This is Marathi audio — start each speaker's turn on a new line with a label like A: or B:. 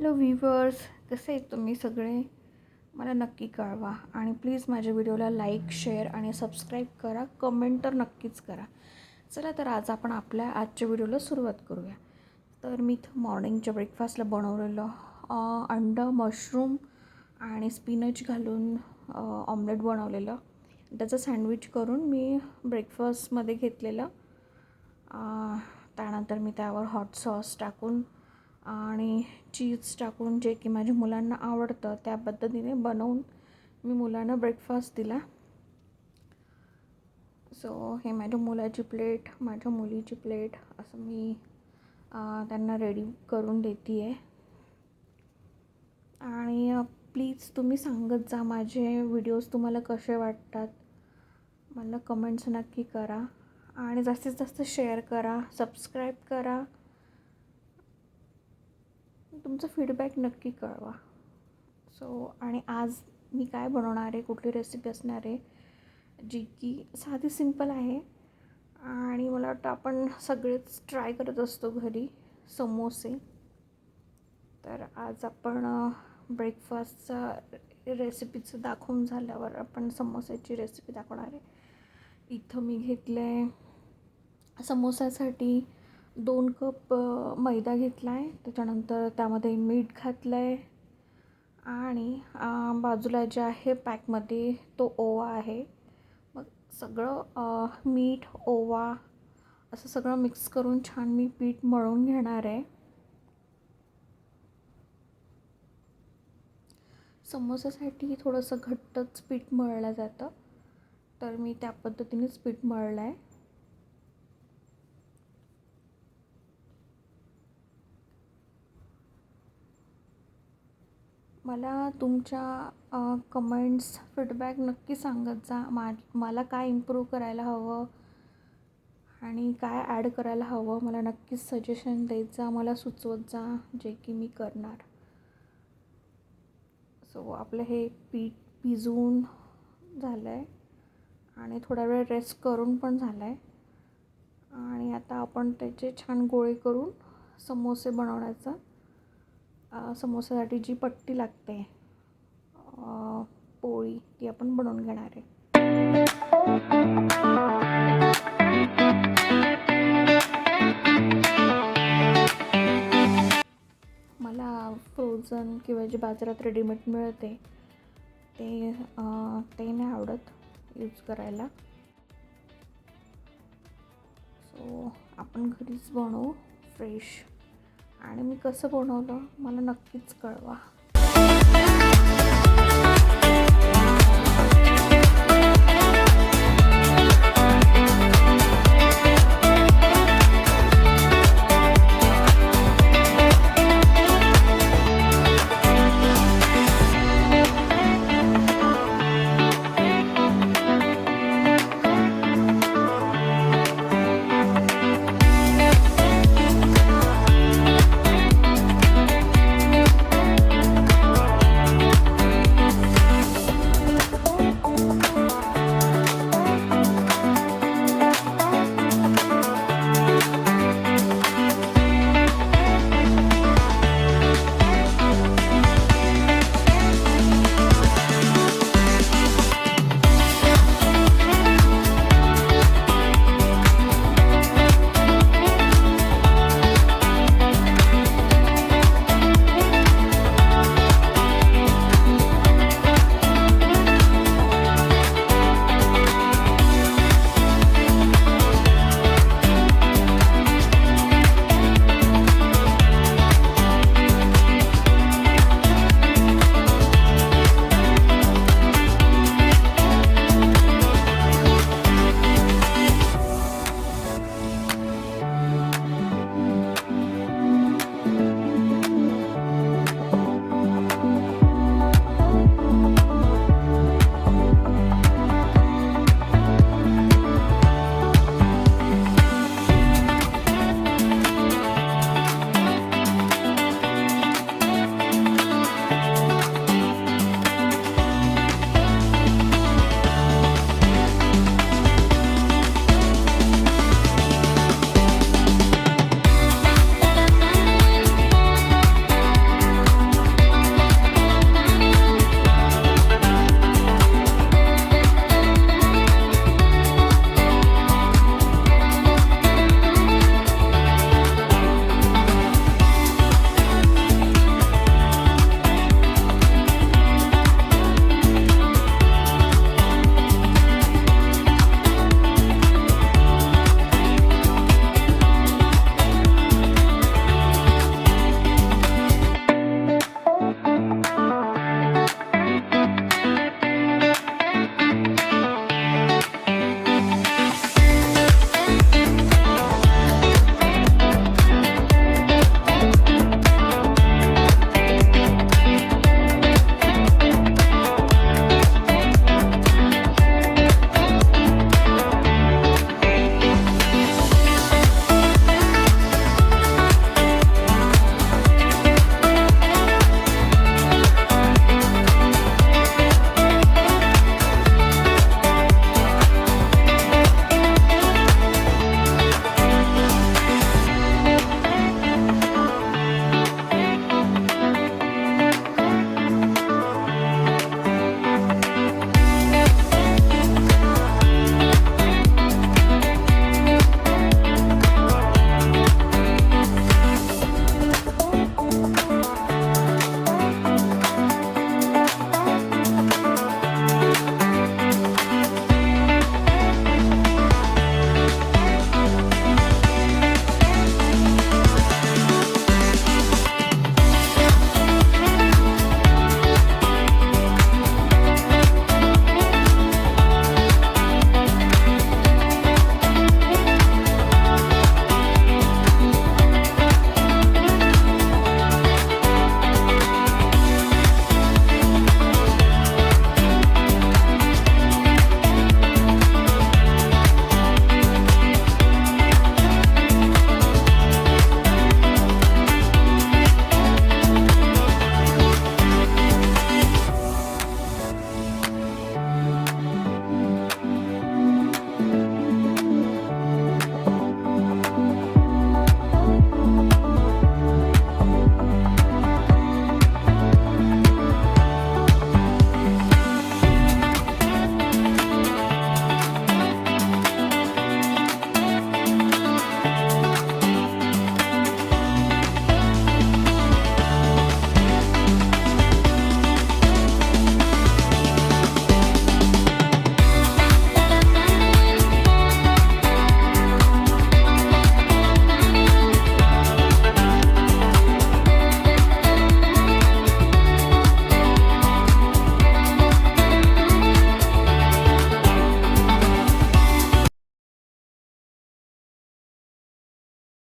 A: हॅलो व्ह्यूवर्स, कसे आहेत तुम्ही सगळे? मला नक्की कळवा आणि प्लीज माझ्या व्हिडिओला लाईक, शेअर आणि सबस्क्राईब करा. कमेंट तर नक्कीच करा. चला तर आज आपण आपल्या आजच्या व्हिडिओला सुरुवात करूया. तर मी इथं मॉर्निंगच्या ब्रेकफास्टला बनवलेलं अंडं, मशरूम आणि स्पिनच घालून ऑमलेट बनवलेलं. त्याचं सँडविच करून मी ब्रेकफास्टमध्ये घेतलेलं. त्यानंतर मी त्यावर हॉट सॉस टाकून आणि चीज टाकून, जे की माझ्या मुलांना आवडतं त्या पद्धतीने बनवून मी मुलांना ब्रेकफास्ट दिला. सो हे माझ्या मुलाची प्लेट, माझ्या मुलीची प्लेट, असं मी त्यांना रेडी करून देते आहे. आणि प्लीज तुम्ही सांगत जा माझे व्हिडिओज तुम्हाला कसे वाटतात. मला कमेंट्स नक्की करा आणि जास्तीत जास्त शेअर करा, सबस्क्राईब करा. तुमचं फीडबॅक नक्की कळवा. आणि आज मी काय बनवणार आहे, कुठली रेसिपी असणार आहे, जी की साधी सिंपल आहे आणि मला वाटतं आपण सगळेच ट्राय करत असतो घरी, समोसे. तर आज आपण ब्रेकफास्टचा रेसिपीचं दाखवून झाल्यावर आपण समोस्याची रेसिपी दाखवणार आहे. इथं मी घेतलं आहे समोसासाठी 2 कप मैदा घेतला आहे. त्याच्यानंतर त्यामध्ये मीठ घातलं आहे आणि बाजूला जे आहे पॅकमध्ये तो ओवा आहे. मग सगळं मीठ, ओवा असं सगळं मिक्स करून छान मी पीठ मळून घेणार आहे. समोसासाठी थोडंसं घट्टच पीठ मळलं जातं, तर मी त्या पद्धतीनेच पीठ मळलं आहे. मला तुमच्या कमेंट्स, फीडबॅक नक्की सांगत जा. मला काय इम्प्रूव्ह करायला हवं आणि काय ॲड करायला हवं, मला नक्कीच सजेशन देत जा, मला सुचवत जा, जे की मी करणार. सो आपलं हे पीठ भिजवून झालं आहे आणि थोडा वेळ रेस्ट करून पण झालं आहे. आणि आता आपण त्याचे छान गोळे करून समोसे बनवण्याचा, समोस्यासाठी जी पट्टी लागते पोळी, ती आपण बनवून घेणार आहे. मला फ्रोझन किंवा जे बाजारात रेडीमेड मिळते ते नाही आवडत यूज करायला. सो आपण घरीच बनवू फ्रेश. आणि मी कसं बनवलं मला नक्कीच कळवा.